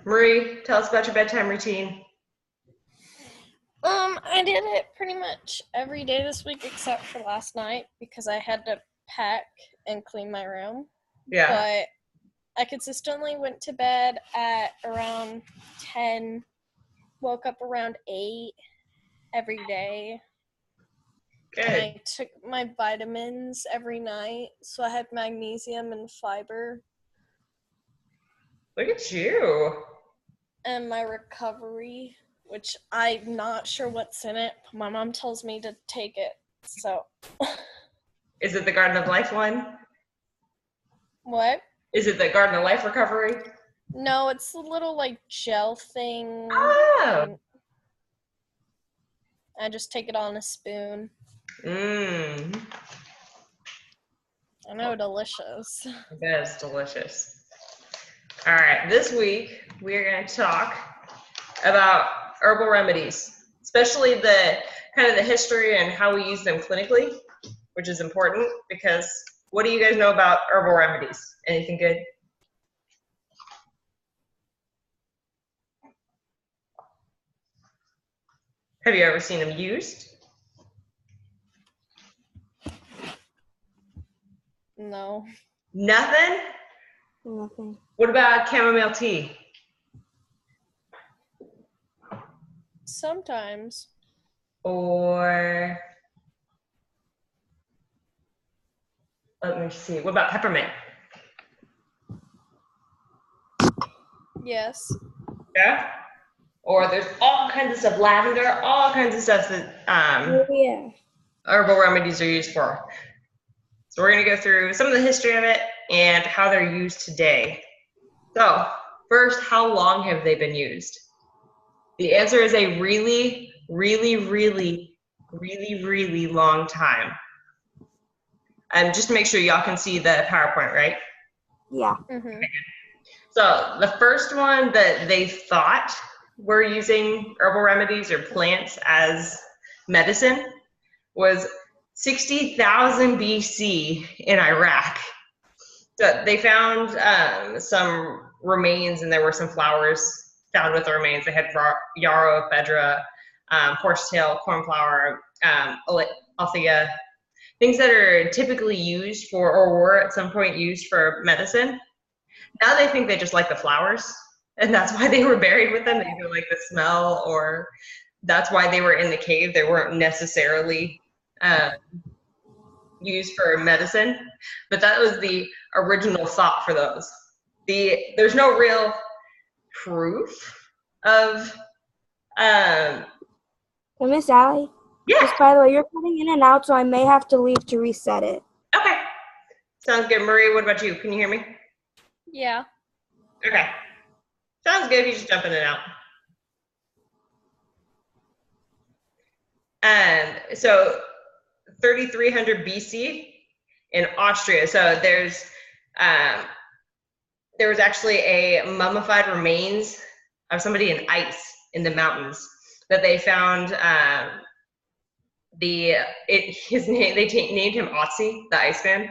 Marie, tell us about your bedtime routine. I did it pretty much every day this week except for last night because I had to pack and clean my room. Yeah. But I consistently went to bed at around 10, woke up around 8 every day, and Good. I took my vitamins every night. So I had magnesium and fiber, Look at you. and my recovery, which I'm not sure what's in it. My mom tells me to take it. So, Is it the Garden of Life one? what? Is it the Garden of Life recovery? No, it's a little like gel thing, Oh. and I just take it on a spoon. Mmm. I know, delicious. That is delicious. All right. This week, we're going to talk about herbal remedies, especially the kind of the history and how we use them clinically, which is important because what do you guys know about herbal remedies? Anything good? Have you ever seen them used? No. Nothing? Nothing. What about chamomile tea? Sometimes. Or let me see. What about peppermint? Yes. Yeah. Or there's all kinds of stuff. Lavender, all kinds of stuff that Oh yeah. herbal remedies are used for. So we're going to go through some of the history of it and how they're used today. So first, how long have they been used? The answer is a really, really, really, really, really long time. And just to make sure y'all can see the PowerPoint, right? Yeah. Mm-hmm. So the first one that they thought were using herbal remedies or plants as medicine was 60,000 BC in Iraq. So they found some remains, and there were some flowers found with the remains. They had yarrow, ephedra, horsetail, cornflower, althea, things that are typically used for, or were at some point used for medicine. Now they think they just like the flowers, and that's why they were buried with them. They either like the smell, or that's why they were in the cave. They weren't necessarily used for medicine, but that was the original thought for those. There's no real proof of Hey, Miss Allie. yeah. Just by the way, you're cutting in and out, so I may have to leave to reset it. Okay, sounds good. Marie, what about you? Can you hear me? Yeah. Okay, sounds good. You just jump in and out. And so 3300 BC in Austria. So there was actually a mummified remains of somebody in ice in the mountains that they found. His name, they named him Otzi, the Iceman.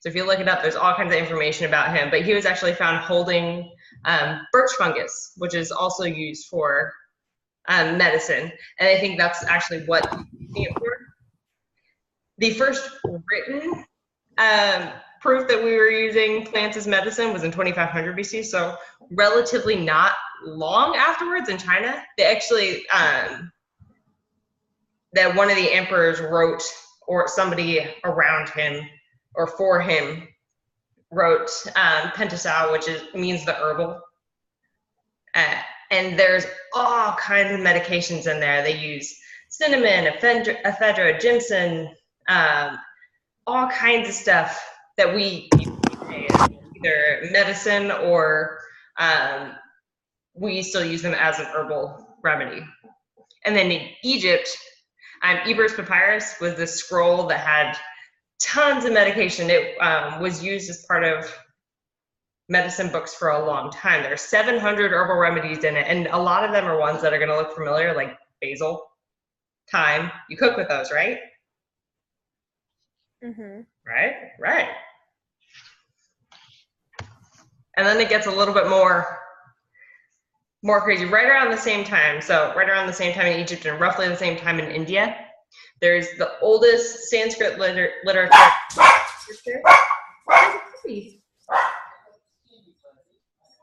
So if you look it up, there's all kinds of information about him. But he was actually found holding birch fungus, which is also used for medicine. And I think that's actually what he's using it for. The first written proof that we were using plants as medicine was in 2500 BC, so relatively not long afterwards in China. They actually, that one of the emperors wrote, or somebody around him or for him wrote pentasau, which means the herbal. And there's all kinds of medications in there. They use cinnamon, ephedra, ginseng, all kinds of stuff that we use today as either medicine or we still use them as an herbal remedy. And then in Egypt, Eber's papyrus was this scroll that had tons of medication. It was used as part of medicine books for a long time. There are 700 herbal remedies in it, and a lot of them are ones that are going to look familiar, like basil, thyme. You cook with those, right? Mm-hmm. Right. And then it gets a little bit more more crazy. Right around the same time, so right around the same time in Egypt and roughly the same time in India, there's the oldest Sanskrit literature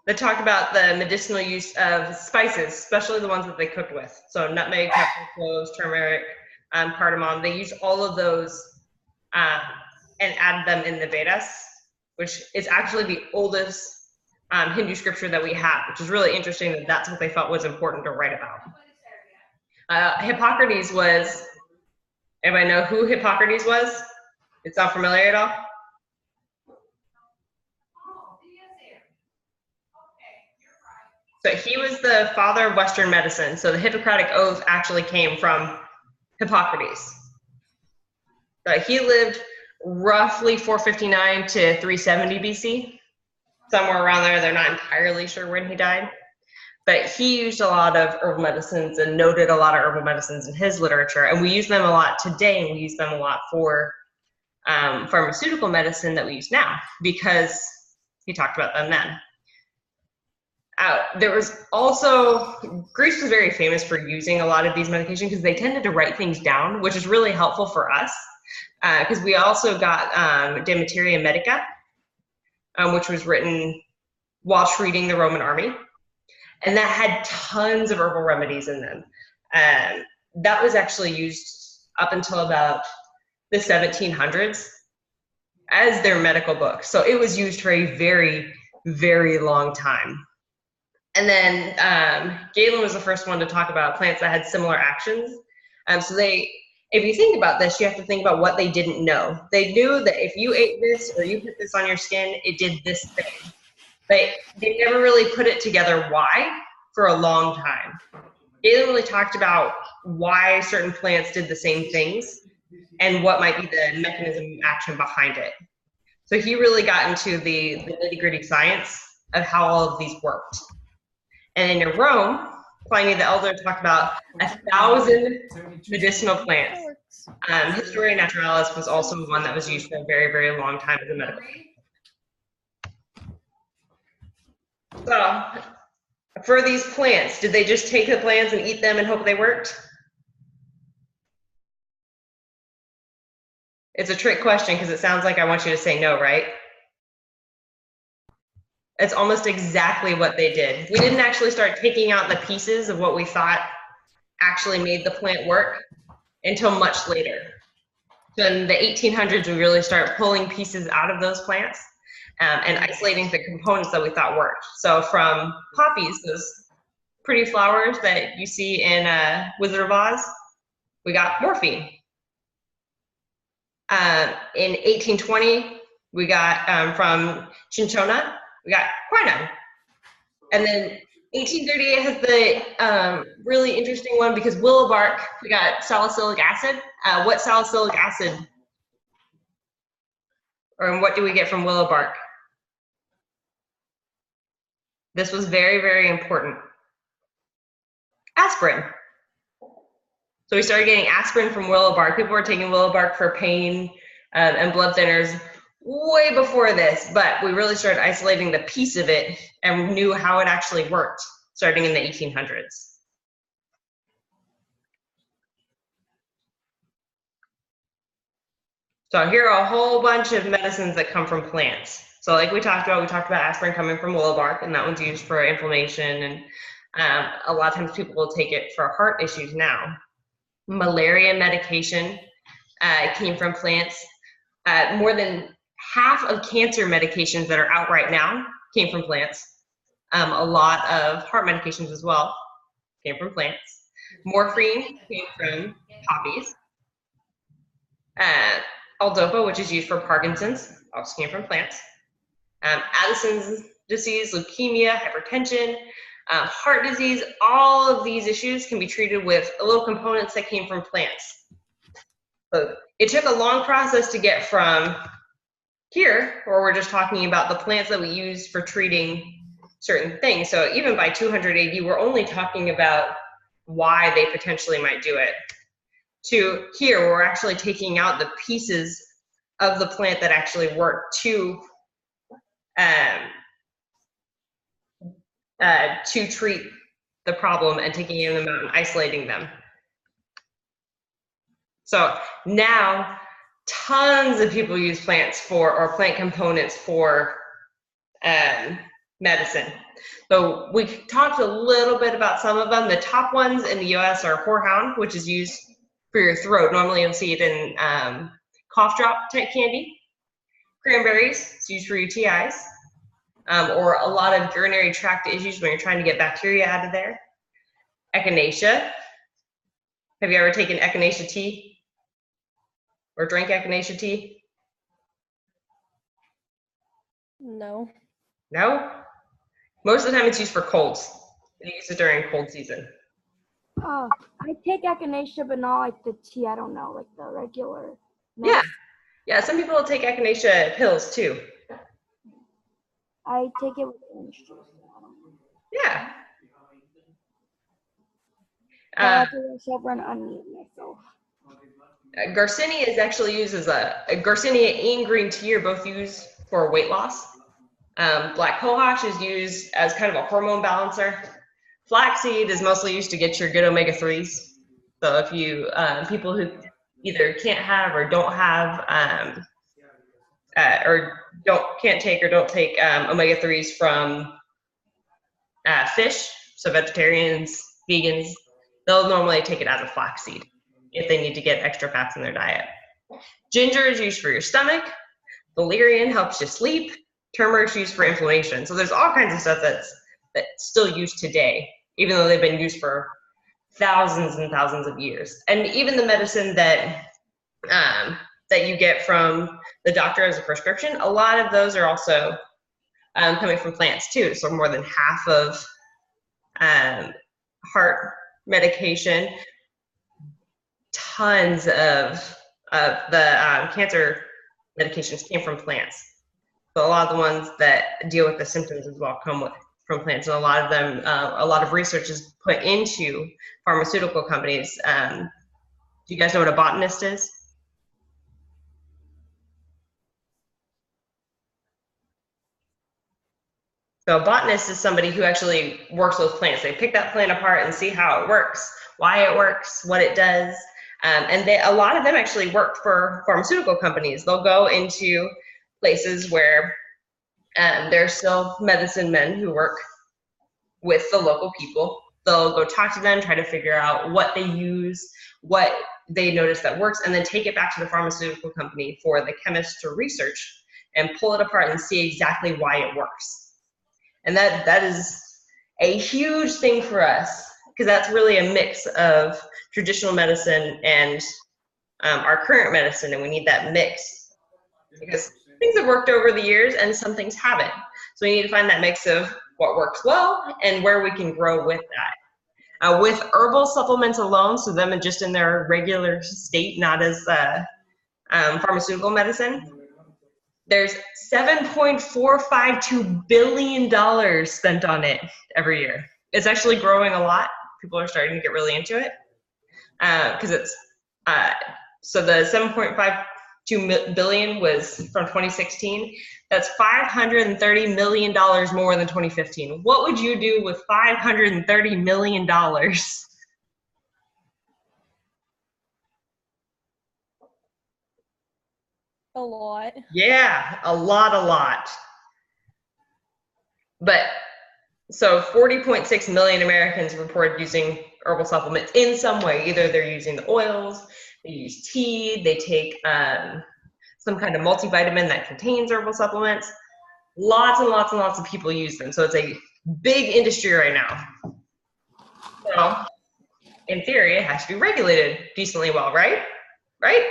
that talked about the medicinal use of spices, especially the ones that they cooked with. So nutmeg, pepper, cloves, turmeric, cardamom. They used all of those and added them in the Vedas, which is actually the oldest Hindu scripture that we have, which is really interesting that that's what they felt was important to write about. Hippocrates was, anybody know who Hippocrates was? It's not familiar at all? So he was the father of Western medicine. So the Hippocratic Oath actually came from Hippocrates. He lived roughly 459 to 370 BC, somewhere around there. They're not entirely sure when he died. But he used a lot of herbal medicines and noted a lot of herbal medicines in his literature. And we use them a lot today, and we use them a lot for pharmaceutical medicine that we use now because he talked about them then. There was also, Greece was very famous for using a lot of these medications because they tended to write things down, which is really helpful for us because we also got De Materia Medica, which was written while treating the Roman army. And that had tons of herbal remedies in them. That was actually used up until about the 1700s as their medical book. So it was used for a very, very long time. And then Galen was the first one to talk about plants that had similar actions. So if you think about this, you have to think about what they didn't know. They knew that if you ate this or you put this on your skin, it did this thing. But they never really put it together why for a long time. Galen really talked about why certain plants did the same things and what might be the mechanism of action behind it. So he really got into the nitty-gritty science of how all of these worked. And in Rome, Pliny the Elder talked about 1,000 medicinal plants. Historia Naturalis was also one that was used for a very, very long time as a medical. So, for these plants, did they just take the plants and eat them and hope they worked? It's a trick question because it sounds like I want you to say no, right? It's almost exactly what they did. We didn't actually start taking out the pieces of what we thought actually made the plant work until much later. So in the 1800s, we really started pulling pieces out of those plants and isolating the components that we thought worked. So from poppies, those pretty flowers that you see in Wizard of Oz, we got morphine. In 1820, we got from cinchona, we got quinine. And then 1838 has the really interesting one because willow bark, we got salicylic acid. What salicylic acid? Or what do we get from willow bark? This was very, very important. Aspirin. So we started getting aspirin from willow bark. People were taking willow bark for pain and blood thinners way before this, but we really started isolating the piece of it and knew how it actually worked starting in the 1800s. So here are a whole bunch of medicines that come from plants. So like we talked about aspirin coming from willow bark, and that one's used for inflammation, and a lot of times people will take it for heart issues now. Malaria medication came from plants. More than half of cancer medications that are out right now came from plants. A lot of heart medications as well came from plants. Morphine came from poppies. L-Dopa, which is used for Parkinson's, also came from plants. Addison's disease, leukemia, hypertension, heart disease, all of these issues can be treated with little components that came from plants. So it took a long process to get from here, where we're just talking about the plants that we use for treating certain things. So even by 200 AD, we're only talking about why they potentially might do it. To here, we're actually taking out the pieces of the plant that actually work to treat the problem and taking them out and isolating them. So now tons of people use plants or plant components for medicine. So we talked a little bit about some of them. The top ones in the US are horehound, which is used for your throat. Normally you'll see it in cough drop type candy. Cranberries, it's used for UTIs, or a lot of urinary tract issues when you're trying to get bacteria out of there. Echinacea. Have you ever taken echinacea tea? Or drank echinacea tea? No. No? Most of the time it's used for colds. They use it during cold season. I take echinacea, but not like the tea. I don't know, like the regular. Yeah. Yeah, some people will take echinacea pills too. I take it with orange juice. Yeah. I have to myself and unmute myself. Garcinia is actually used as a Garcinia and green tea are both used for weight loss. Black cohosh is used as kind of a hormone balancer. Flaxseed is mostly used to get your good omega-3s. So if you, people who either can't have or don't have, can't take or don't take omega-3s from fish, so vegetarians, vegans, they'll normally take it as a flaxseed if they need to get extra fats in their diet. Ginger is used for your stomach. Valerian helps you sleep. Turmeric is used for inflammation. So there's all kinds of stuff that's still used today, even though they've been used for thousands and thousands of years. And even the medicine that you get from the doctor as a prescription, a lot of those are also coming from plants too. So more than half of heart medication, tons of the cancer medications came from plants. So a lot of the ones that deal with the symptoms as well come from plants, and a lot of them, a lot of research is put into pharmaceutical companies. Do you guys know what a botanist is? So a botanist is somebody who actually works with plants. They pick that plant apart and see how it works, why it works, what it does. And a lot of them actually work for pharmaceutical companies. They'll go into places where there's still medicine men who work with the local people. They'll go talk to them, try to figure out what they use, what they notice that works, and then take it back to the pharmaceutical company for the chemist to research and pull it apart and see exactly why it works. And that is a huge thing for us, because that's really a mix of traditional medicine and our current medicine, and we need that mix because things have worked over the years and some things haven't. So we need to find that mix of what works well and where we can grow with that. With herbal supplements alone, so them just in their regular state, not as pharmaceutical medicine, there's $7.452 billion spent on it every year. It's actually growing a lot. People are starting to get really into it because it's so the 7.52 billion was from 2016. That's $530 million more than 2015. What would you do with $530 million? A lot. Yeah, a lot. But so 40.6 million Americans reported using herbal supplements in some way. Either they're using the oils, they use tea, they take some kind of multivitamin that contains herbal supplements. Lots and lots of people use them. So it's a big industry right now. So in theory, it has to be regulated decently well, right? Right?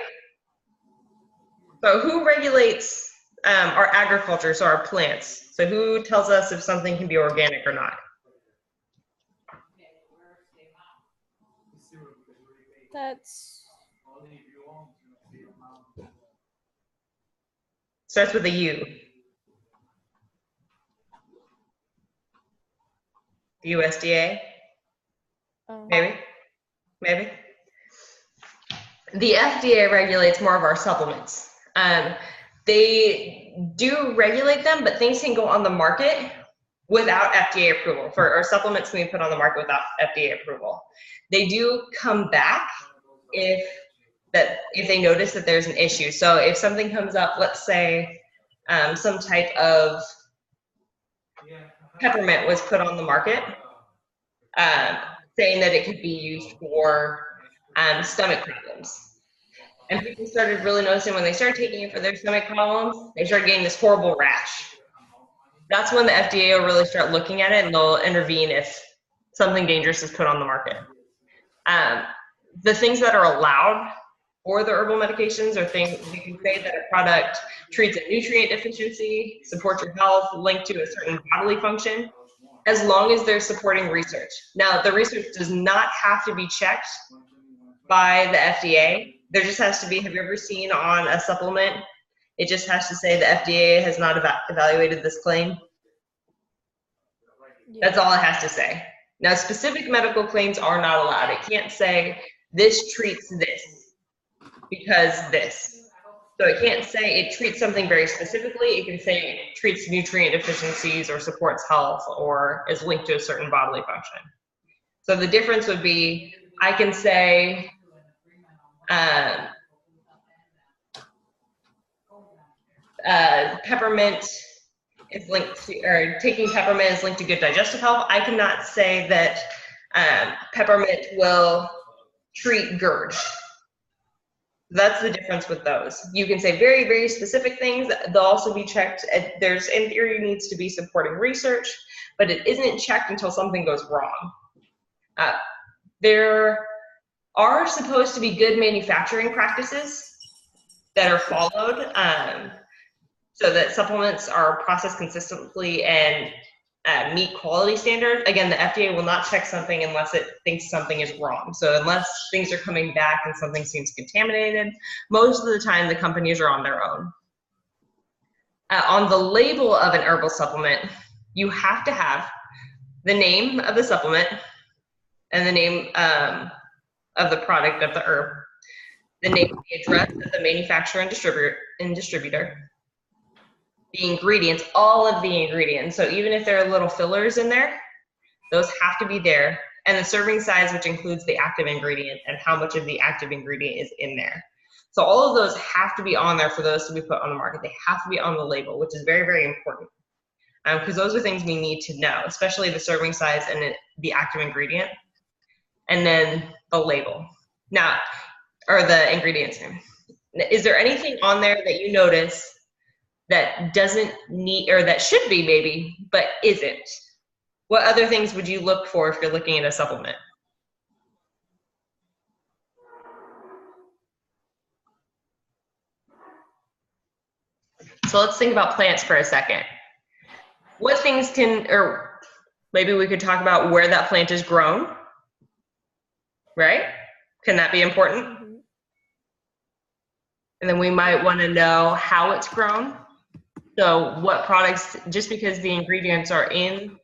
So who regulates our agriculture, so our plants? So who tells us if something can be organic or not? That's Starts with a U. The USDA? Maybe. The FDA regulates more of our supplements. They do regulate them, but things can go on the market without FDA approval or supplements can be put on the market without FDA approval. They do come back if they notice that there's an issue. So if something comes up, let's say some type of peppermint was put on the market, saying that it could be used for stomach problems. And people started really noticing when they started taking it for their stomach problems, they started getting this horrible rash. That's when the FDA will really start looking at it, and they'll intervene if something dangerous is put on the market. The things that are allowed for the herbal medications are things you can say that a product treats a nutrient deficiency, supports your health, linked to a certain bodily function, as long as they're supporting research. Now, the research does not have to be checked by the FDA. There just has to be, have you ever seen on a supplement, it just has to say the FDA has not evaluated this claim? Yeah. That's all it has to say. Now, specific medical claims are not allowed. It can't say this treats this because this. So it can't say it treats something very specifically. It can say it treats nutrient deficiencies or supports health or is linked to a certain bodily function. So the difference would be, I can say, peppermint is linked to, or taking peppermint is linked to good digestive health. I cannot say that peppermint will treat GERD. That's the difference with those. You can say very, very specific things. They'll also be checked. There's, in theory, needs to be supporting research, but it isn't checked until something goes wrong. There are supposed to be good manufacturing practices that are followed so that supplements are processed consistently and meet quality standards. Again, the FDA will not check something unless it thinks something is wrong. So unless things are coming back and something seems contaminated, most of the time the companies are on their own. On the label of an herbal supplement, you have to have the name of the supplement and the name of the product of the herb, the name, the address of the manufacturer and distributor, the ingredients, all of the ingredients. So even if there are little fillers in there, those have to be there. And the serving size, which includes the active ingredient and how much of the active ingredient is in there. So all of those have to be on there for those to be put on the market. They have to be on the label, which is very, very important. Because those are things we need to know, especially the serving size and the active ingredient. And then the label. Now, or the ingredients. Is there anything on there that you notice that doesn't need, or that should be maybe, but isn't? What other things would you look for if you're looking at a supplement? So let's think about plants for a second. What things can, or maybe we could talk about where that plant is grown, right? Can that be important? Mm-hmm. And then we might want to know how it's grown. So what products, just because the ingredients are in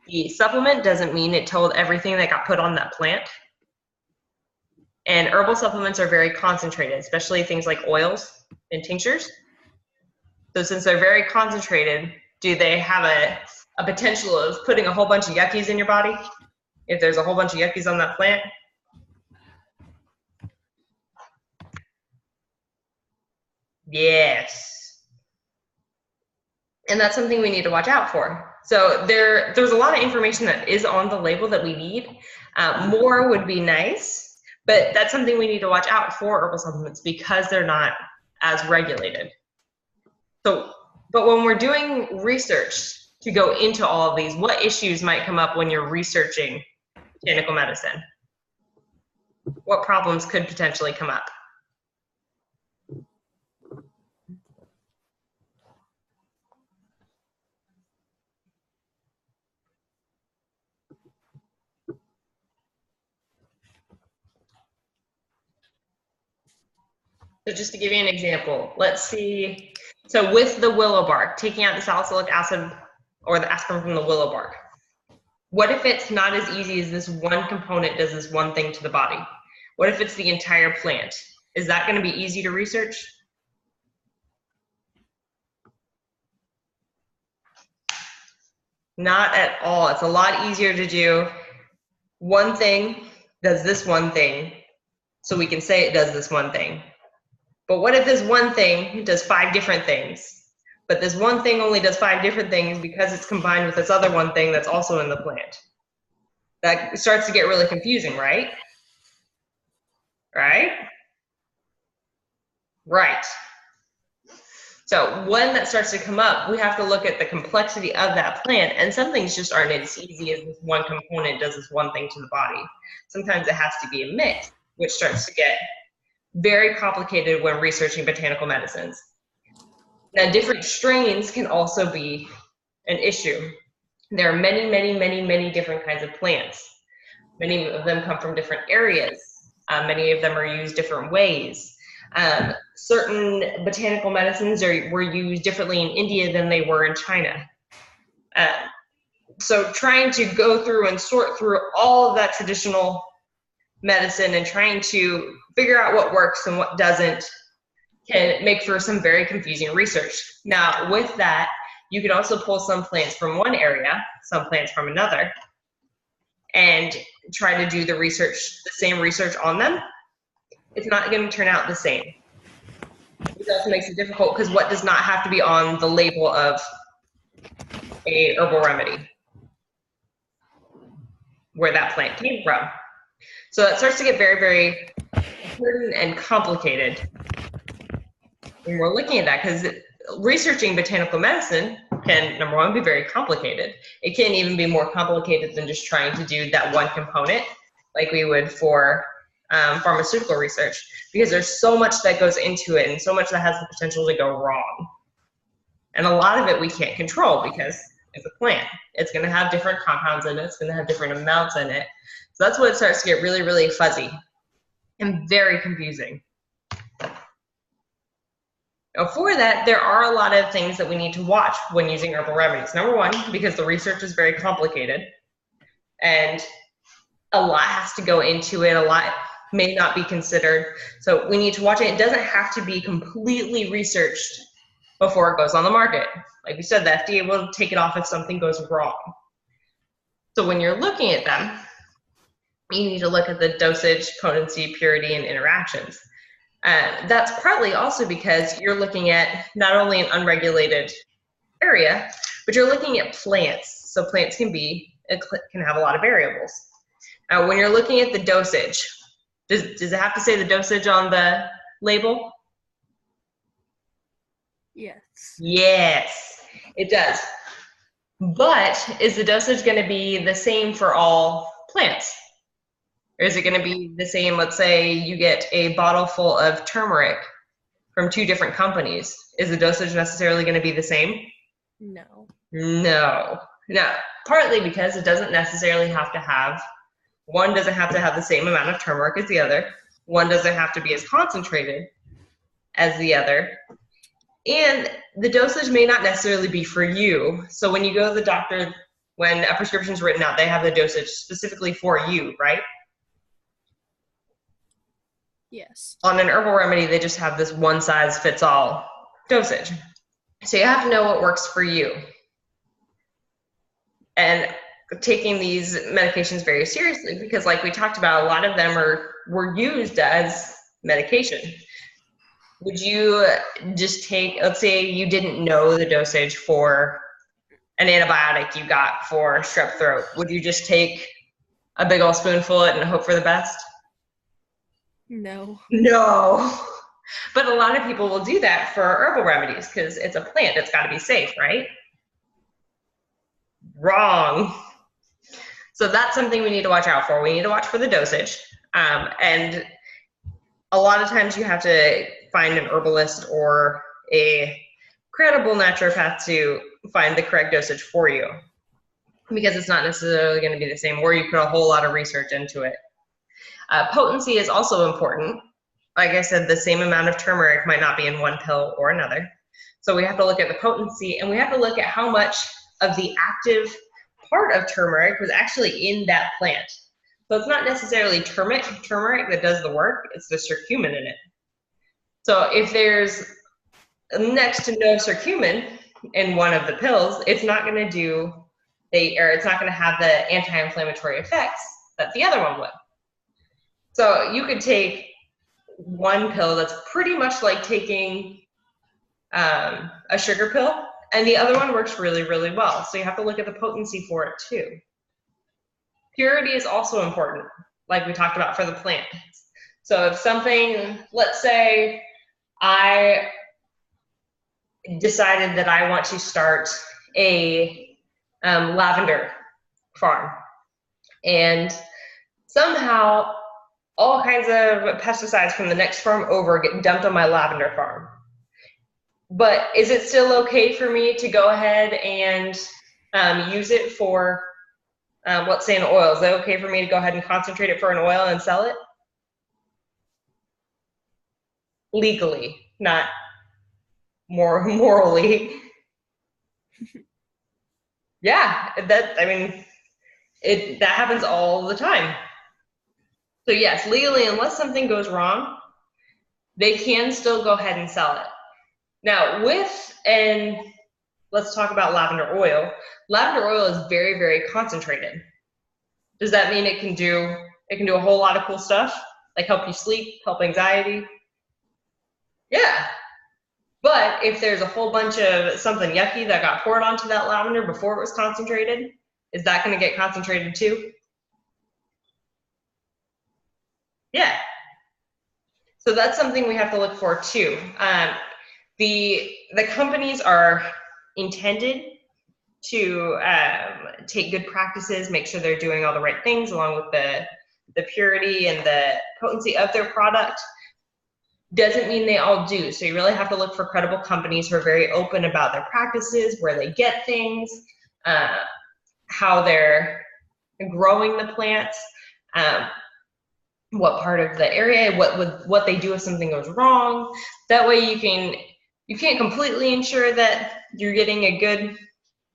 the supplement doesn't mean it told everything that got put on that plant. And herbal supplements are very concentrated, especially things like oils and tinctures. So since they're very concentrated, do they have a potential of putting a whole bunch of yuckies in your body? If there's a whole bunch of yuckies on that plant? Yes. And that's something we need to watch out for. So there's a lot of information that is on the label that we need. More would be nice, but that's something we need to watch out for herbal supplements because they're not as regulated. So, but when we're doing research to go into all of these, what issues might come up when you're researching botanical medicine? What problems could potentially come up? So just to give you an example, let's see, so with the willow bark, taking out the salicylic acid or the aspirin from the willow bark, what if it's not as easy as this one component does this one thing to the body? What if it's the entire plant? Is that going to be easy to research? Not at all. It's a lot easier to do one thing does this one thing, so we can say it does this one thing. But what if this one thing does 5 different things? But this one thing only does 5 different things because it's combined with this other one thing that's also in the plant. That starts to get really confusing, right? Right? Right. So when that starts to come up, we have to look at the complexity of that plant, and some things just aren't as easy as this one component does this one thing to the body. Sometimes it has to be a mix, which starts to get very complicated when researching botanical medicines. Now, different strains can also be an issue. There are many, many, many, many different kinds of plants. Many of them come from different areas. Many of them are used different ways. Certain botanical medicines were used differently in India than they were in China. So trying to go through and sort through all of that traditional medicine and trying to figure out what works and what doesn't can make for some very confusing research. Now, with that, you can also pull some plants from one area, some plants from another, and try to do the same research on them. It's not going to turn out the same. It also makes it difficult because what does not have to be on the label of a herbal remedy? Where that plant came from. So that starts to get very, very important and complicated when we're looking at that, because researching botanical medicine can, number one, be very complicated. It can even be more complicated than just trying to do that one component like we would for pharmaceutical research, because there's so much that goes into it and so much that has the potential to go wrong. And a lot of it we can't control because it's a plant. It's going to have different compounds in it. It's going to have different amounts in it. So that's when it starts to get really, really fuzzy and very confusing. Now for that, there are a lot of things that we need to watch when using herbal remedies. Number one, because the research is very complicated and a lot has to go into it, a lot may not be considered. So we need to watch it. It doesn't have to be completely researched before it goes on the market. Like we said, the FDA will take it off if something goes wrong. So when you're looking at them, you need to look at the dosage, potency, purity, and interactions. That's partly also because you're looking at not only an unregulated area, but you're looking at plants. So plants can have a lot of variables. When you're looking at the dosage, does it have to say the dosage on the label? Yes. Yes, it does. But is the dosage going to be the same for all plants? Or is it going to be the same? Let's say you get a bottle full of turmeric from 2 different companies. Is the dosage necessarily going to be the same? No. No. Partly because it doesn't necessarily have to have, one doesn't have to have the same amount of turmeric as the other. One doesn't have to be as concentrated as the other. And the dosage may not necessarily be for you. So when you go to the doctor, when a prescription is written out, they have the dosage specifically for you, right? Yes. On an herbal remedy, they just have this one-size-fits-all dosage. So you have to know what works for you. And taking these medications very seriously, because like we talked about, a lot of them were used as medication. Would you just take, let's say you didn't know the dosage for an antibiotic you got for strep throat, would you just take a big old spoonful of it and hope for the best? No. No. But a lot of people will do that for herbal remedies because it's a plant. It's got to be safe, right? Wrong. So that's something we need to watch out for. We need to watch for the dosage. And a lot of times you have to find an herbalist or a credible naturopath to find the correct dosage for you, because it's not necessarily going to be the same, or you put a whole lot of research into it. Potency is also important. Like I said, the same amount of turmeric might not be in one pill or another. So we have to look at the potency, and we have to look at how much of the active part of turmeric was actually in that plant. So it's not necessarily turmeric that does the work, it's the curcumin in it. So if there's next to no curcumin in one of the pills, it's not going to do it's not going to have the anti-inflammatory effects that the other one would. So you could take one pill that's pretty much like taking a sugar pill, and the other one works really, really well. So you have to look at the potency for it too. Purity is also important, like we talked about for the plant. So if something, let's say I decided that I want to start a lavender farm, and somehow all kinds of pesticides from the next farm over get dumped on my lavender farm. But is it still okay for me to go ahead and use it for, let's say, an oil? Is that okay for me to go ahead and concentrate it for an oil and sell it? Legally, not more morally. Yeah, that happens all the time. So yes, legally, unless something goes wrong, they can still go ahead and sell it. Now and let's talk about lavender oil. Lavender oil is very, very concentrated. Does that mean it can do a whole lot of cool stuff? Like help you sleep, help anxiety? Yeah. But if there's a whole bunch of something yucky that got poured onto that lavender before it was concentrated, is that going to get concentrated too? Yeah. So that's something we have to look for too. The companies are intended to take good practices, make sure they're doing all the right things along with the purity and the potency of their product. Doesn't mean they all do. So you really have to look for credible companies who are very open about their practices, where they get things, how they're growing the plants, what part of the area, what they do if something goes wrong. That way you can't completely ensure that you're getting a good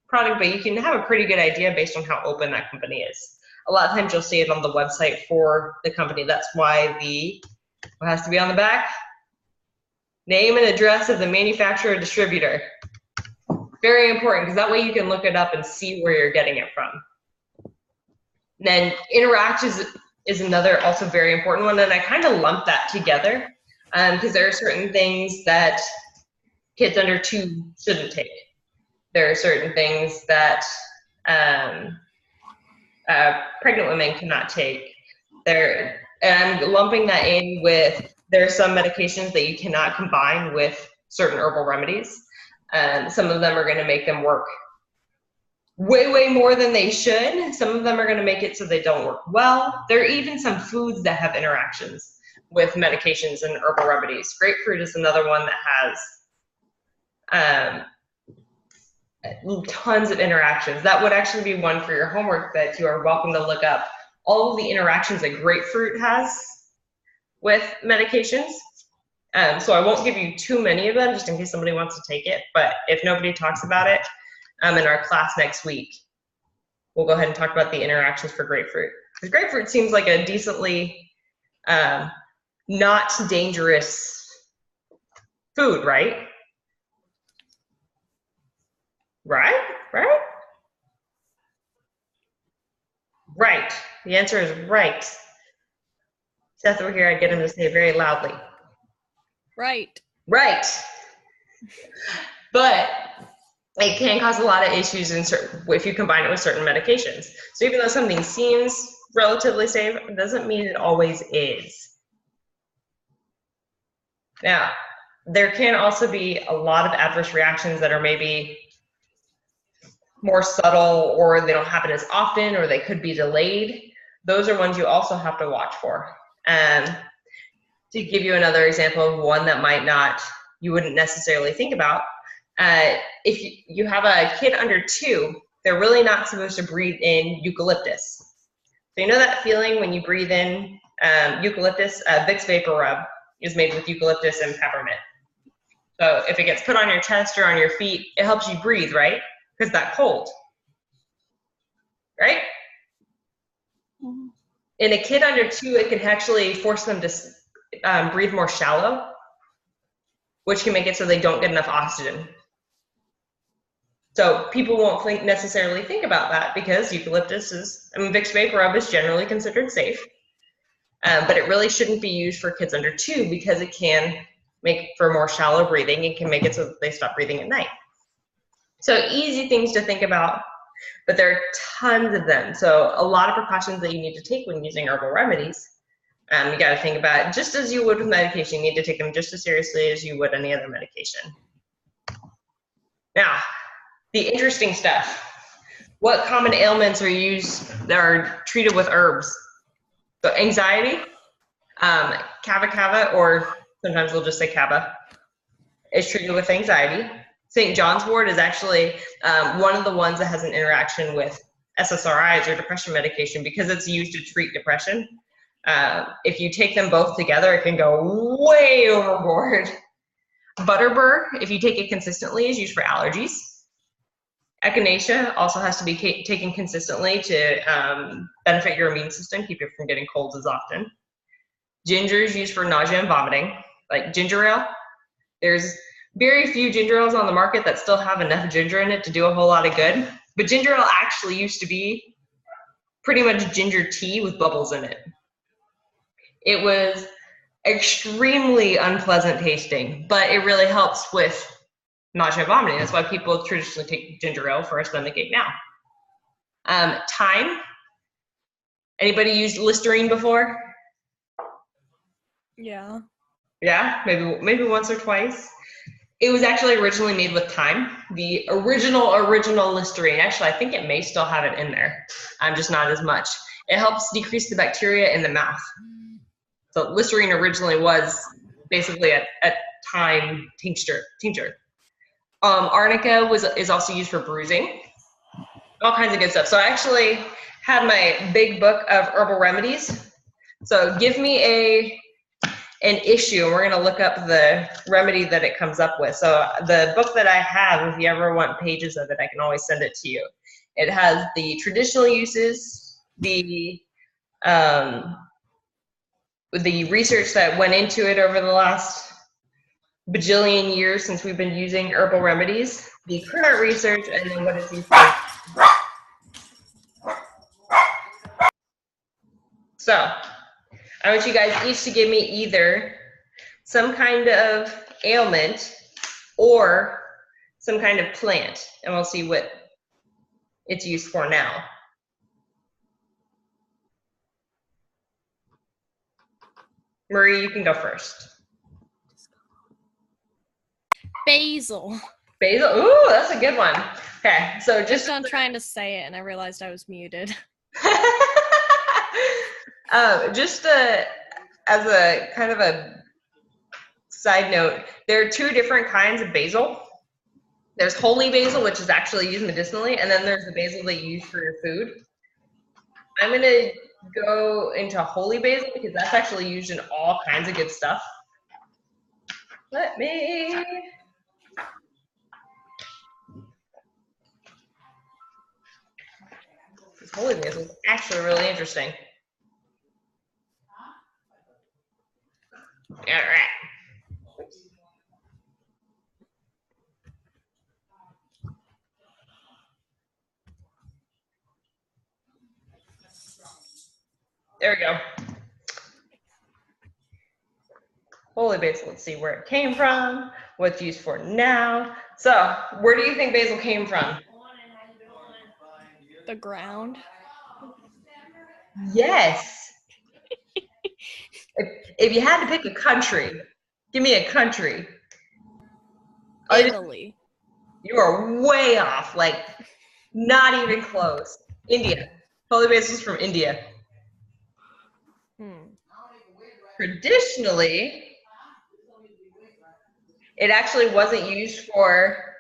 product, but you can have a pretty good idea based on how open that company is. A lot of times you'll see it on the website for the company. That's why what has to be on the back? Name and address of the manufacturer or distributor. Very important, because that way you can look it up and see where you're getting it from. And then interactions is another also very important one, and I kind of lump that together because there are certain things that kids under 2 shouldn't take. There are certain things that pregnant women cannot take. And I'm lumping that in with, there are some medications that you cannot combine with certain herbal remedies. Some of them are going to make them work way, way more than they should. Some of them are going to make it so they don't work well. There are even some foods that have interactions with medications and herbal remedies. Grapefruit is another one that has tons of interactions. That would actually be one for your homework that you are welcome to look up. All of the interactions that grapefruit has with medications. So I won't give you too many of them just in case somebody wants to take it, but if nobody talks about it in our class next week, we'll go ahead and talk about the interactions for grapefruit. Because grapefruit seems like a decently not dangerous food, right? Right? Right. The answer is right. Seth over here, I get him to say it very loudly. Right. But it can cause a lot of issues if you combine it with certain medications. So even though something seems relatively safe, it doesn't mean it always is. Now, there can also be a lot of adverse reactions that are maybe more subtle, or they don't happen as often, or they could be delayed. Those are ones you also have to watch for. To give you another example of one that you wouldn't necessarily think about, if you have a kid under 2, they're really not supposed to breathe in eucalyptus. So you know that feeling when you breathe in eucalyptus? Vicks Vapor Rub is made with eucalyptus and peppermint. So if it gets put on your chest or on your feet, it helps you breathe, right? Because that cold, right? Mm-hmm. In a kid under 2, it can actually force them to breathe more shallow, which can make it so they don't get enough oxygen. So people won't necessarily think about that because eucalyptus is, Vicks VapoRub is generally considered safe, but it really shouldn't be used for kids under 2 because it can make for more shallow breathing. It can make it so that they stop breathing at night. So easy things to think about, but there are tons of them. So a lot of precautions that you need to take when using herbal remedies. You got to think about it just as you would with medication. You need to take them just as seriously as you would any other medication. Now, the interesting stuff. What common ailments are used that are treated with herbs? So anxiety, kava kava, or sometimes we'll just say kava, is treated with anxiety. St. John's wort is actually one of the ones that has an interaction with SSRIs or depression medication because it's used to treat depression. If you take them both together, it can go way overboard. Butterbur, if you take it consistently, is used for allergies. Echinacea also has to be taken consistently to benefit your immune system, keep you from getting colds as often. Ginger is used for nausea and vomiting, like ginger ale. There's very few ginger ales on the market that still have enough ginger in it to do a whole lot of good. But ginger ale actually used to be pretty much ginger tea with bubbles in it. It was extremely unpleasant tasting, but it really helps with nausea and vomiting. That's why people traditionally take ginger ale for a stomachache now. Thyme. Anybody used Listerine before? Yeah. Yeah, maybe once or twice. It was actually originally made with thyme. The original Listerine. Actually, I think it may still have it in there. Just not as much. It helps decrease the bacteria in the mouth. So Listerine originally was basically a thyme tincture. Arnica is also used for bruising. All kinds of good stuff. So I actually have my big book of herbal remedies. So give me an issue, and we're going to look up the remedy that it comes up with. So the book that I have, if you ever want pages of it, I can always send it to you. It has the traditional uses, the research that went into it over the last bajillion years since we've been using herbal remedies, the current research, and then what it's used for. So I want you guys each to give me either some kind of ailment or some kind of plant, and we'll see what it's used for now. Marie, you can go first. Basil. Basil? Ooh, that's a good one. Okay, so just on trying to say it, and I realized I was muted. As a kind of a side note, there are 2 different kinds of basil. There's holy basil, which is actually used medicinally, and then there's the basil that you use for your food. I'm going to go into holy basil because that's actually used in all kinds of good stuff. This holy basil is actually really interesting. All right. There we go. Holy basil, let's see where it came from, what's used for now. So, where do you think basil came from? The ground. Yes. If you had to pick a country, give me a country. Italy. You are way off, like not even close. India. Holy basil is from India. Traditionally, it actually wasn't used for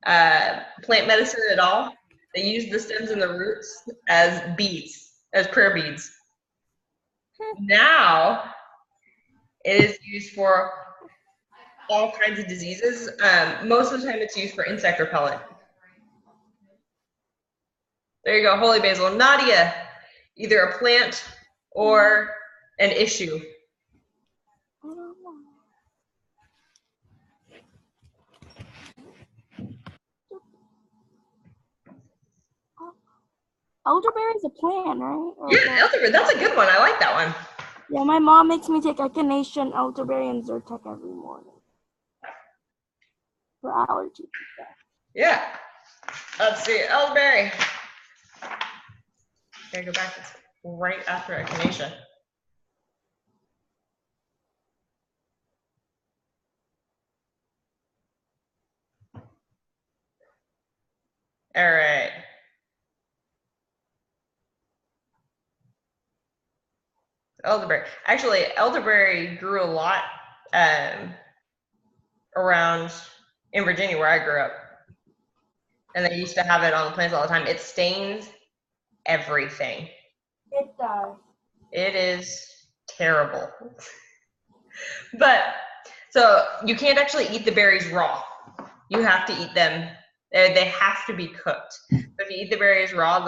plant medicine at all. They used the stems and the roots as beads, as prayer beads. Now, it is used for all kinds of diseases. Most of the time, it's used for insect repellent. There you go, holy basil. Nadia, either a plant or an issue. Elderberry is a plant, right? Yeah, elderberry. That's a good one. I like that one. Yeah, my mom makes me take echinacea, elderberry, and Zyrtec every morning for allergies. Yeah. Let's see. Elderberry. Gotta go back. It's right after echinacea. All right. Elderberry. Actually, elderberry grew a lot around in Virginia where I grew up. And they used to have it on the plants all the time. It stains everything. It does. It is terrible. But so you can't actually eat the berries raw. You have to eat them. They have to be cooked. So if you eat the berries raw,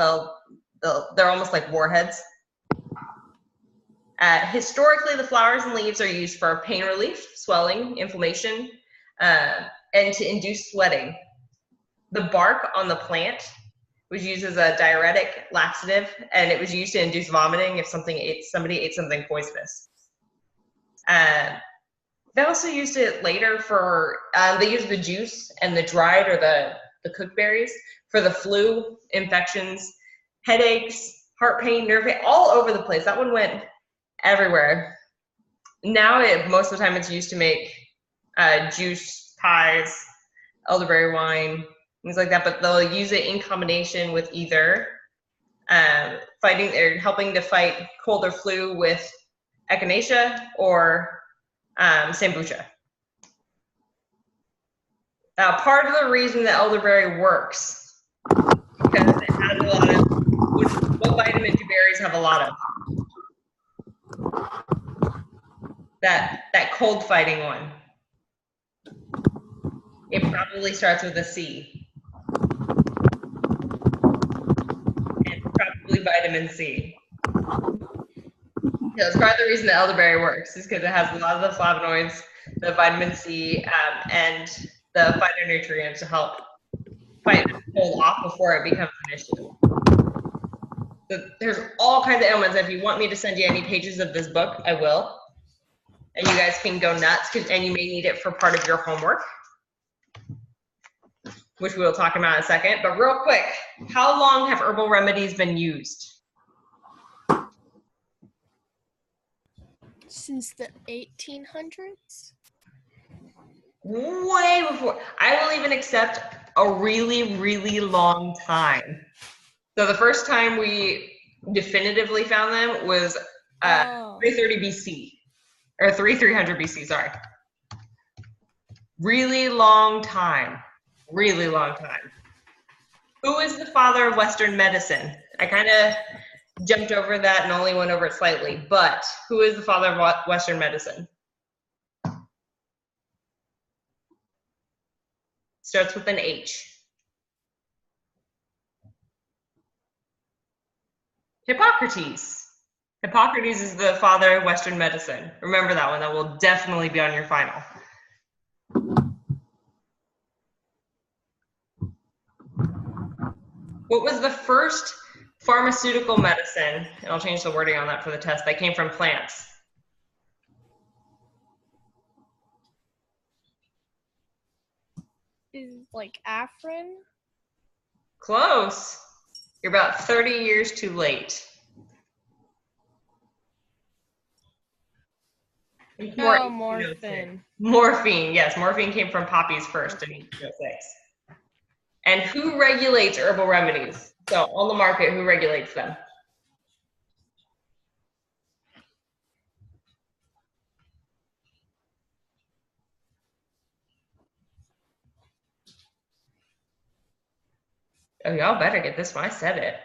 they're almost like warheads. Historically, the flowers and leaves are used for pain relief, swelling, inflammation, and to induce sweating. The bark on the plant was used as a diuretic, laxative, and it was used to induce vomiting if somebody ate something poisonous. They also used it later for, they used the juice and the dried or the cooked berries for the flu, infections, headaches, heart pain, nerve pain, all over the place. That one went everywhere. Now, most of the time it's used to make juice, pies, elderberry wine, things like that, but they'll use it in combination with either fighting or helping to fight cold or flu with echinacea or kombucha. Now, part of the reason that elderberry works because it has a lot of, what vitamin do berries have a lot of? That cold fighting one. It probably starts with a C. And probably vitamin C. That's part of the reason the elderberry works, is because it has a lot of the flavonoids, the vitamin C, and the phytonutrients to help fight the cold off before it becomes an issue. So there's all kinds of ailments. If you want me to send you any pages of this book, I will. And you guys can go nuts, and you may need it for part of your homework, which we'll talk about in a second. But real quick, how long have herbal remedies been used? Since the 1800s? Way before. I will even accept a really, really long time. So the first time we definitively found them was 330 BC, or 300 BC, sorry. Really long time. Really long time. Who is the father of Western medicine? I kind of jumped over that and only went over it slightly, but who is the father of Western medicine? Starts with an H. Hippocrates. Hippocrates is the father of Western medicine. Remember that one. That will definitely be on your final. What was the first pharmaceutical medicine, and I'll change the wording on that for the test, that came from plants? Is like Afrin? Close. You're about 30 years too late. Oh, morphine. Morphine, yes. Morphine came from poppies first in 1806. And who regulates herbal remedies? So on the market, who regulates them? Oh, y'all better get this one. I said it.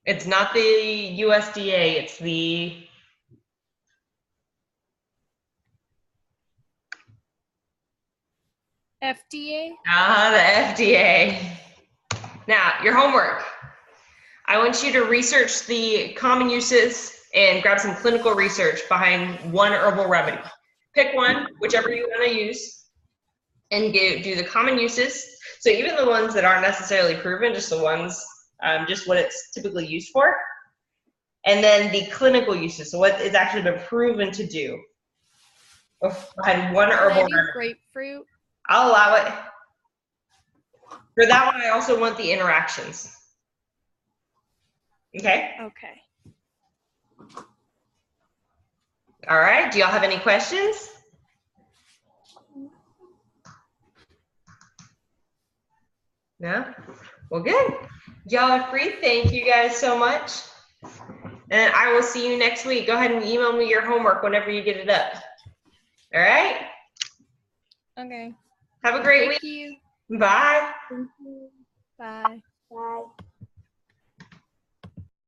It's not the USDA, it's the FDA? The FDA. Now, your homework. I want you to research the common uses and grab some clinical research behind one herbal remedy. Pick one, whichever you want to use. and do the common uses. So even the ones that aren't necessarily proven, just the ones, just what it's typically used for. And then the clinical uses, so what it's actually been proven to do. Oh, I had one herbal remedy. Grapefruit. I'll allow it. For that one, I also want the interactions. Okay? Okay. All right, do y'all have any questions? No? Well, good. Y'all are free. Thank you guys so much. And I will see you next week. Go ahead and email me your homework whenever you get it up. All right? Okay. Have a great week. Thank you. Bye. Thank you. Bye. Bye.